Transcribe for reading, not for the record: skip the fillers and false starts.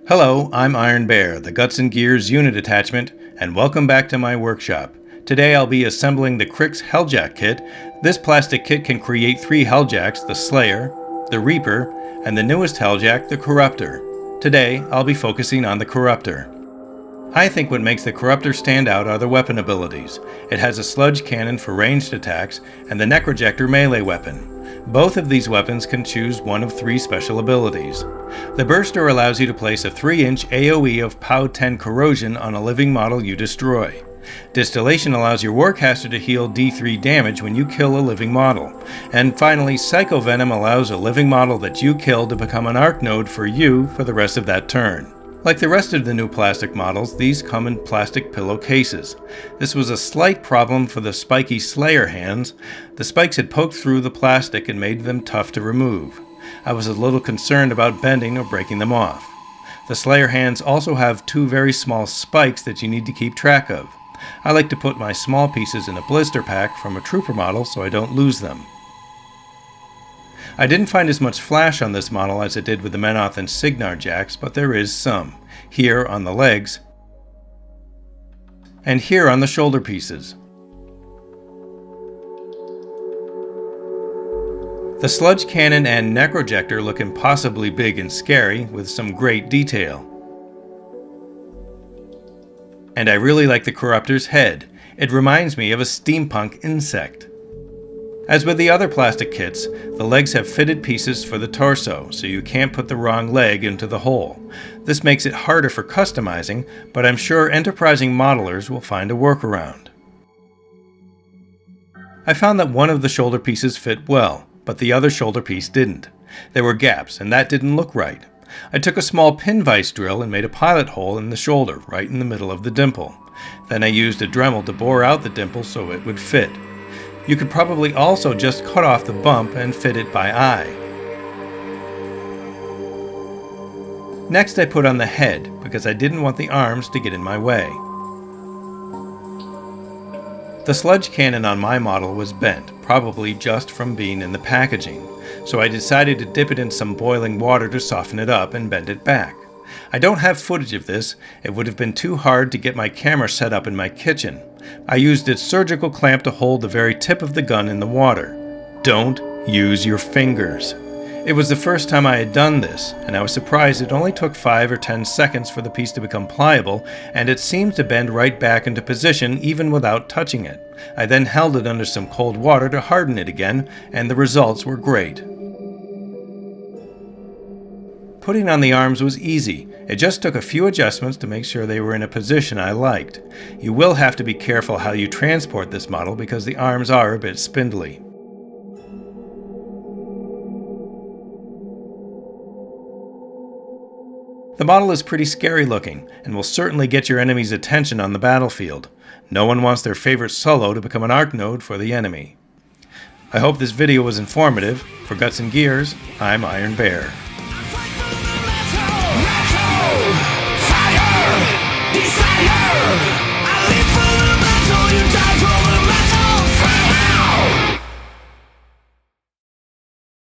Hello, I'm Iron Bear, the GutsNGears unit attachment, and welcome back to my workshop. Today I'll be assembling the Cryx Helljack kit. This plastic kit can create 3 Helljacks, the Slayer, the Reaper, and the newest Helljack, the Corruptor. Today I'll be focusing on the Corruptor. I think what makes the Corruptor stand out are the weapon abilities. It has a sludge cannon for ranged attacks and the necrojector melee weapon. Both of these weapons can choose one of 3 special abilities. The Burster allows you to place a 3-inch AoE of POW 10 corrosion on a living model you destroy. Distillation allows your Warcaster to heal D3 damage when you kill a living model. And finally, Psycho Venom allows a living model that you kill to become an arc node for you for the rest of that turn. Like the rest of the new plastic models, these come in plastic pillow cases. This was a slight problem for the spiky Slayer hands. The spikes had poked through the plastic and made them tough to remove. I was a little concerned about bending or breaking them off. The Slayer hands also have 2 very small spikes that you need to keep track of. I like to put my small pieces in a blister pack from a trooper model so I don't lose them. I didn't find as much flash on this model as I did with the Menoth and Cygnar jacks, but there is some. Here on the legs, and here on the shoulder pieces. The sludge cannon and necrojector look impossibly big and scary with some great detail. And I really like the Corruptor's head. It reminds me of a steampunk insect. As with the other plastic kits, the legs have fitted pieces for the torso, so you can't put the wrong leg into the hole. This makes it harder for customizing, but I'm sure enterprising modelers will find a workaround. I found that one of the shoulder pieces fit well, but the other shoulder piece didn't. There were gaps, and that didn't look right. I took a small pin vise drill and made a pilot hole in the shoulder, right in the middle of the dimple. Then I used a Dremel to bore out the dimple so it would fit. You could probably also just cut off the bump and fit it by eye. Next I put on the head, because I didn't want the arms to get in my way. The sludge cannon on my model was bent, probably just from being in the packaging, so I decided to dip it in some boiling water to soften it up and bend it back. I don't have footage of this. It would have been too hard to get my camera set up in my kitchen. I used its surgical clamp to hold the very tip of the gun in the water. Don't use your fingers. It was the first time I had done this, and I was surprised it only took 5 or 10 seconds for the piece to become pliable, and it seemed to bend right back into position even without touching it. I then held it under some cold water to harden it again, and the results were great. Putting on the arms was easy. It just took a few adjustments to make sure they were in a position I liked. You will have to be careful how you transport this model because the arms are a bit spindly. The model is pretty scary looking and will certainly get your enemy's attention on the battlefield. No one wants their favorite solo to become an arc node for the enemy. I hope this video was informative. For GutsNGears, I'm Iron Bear.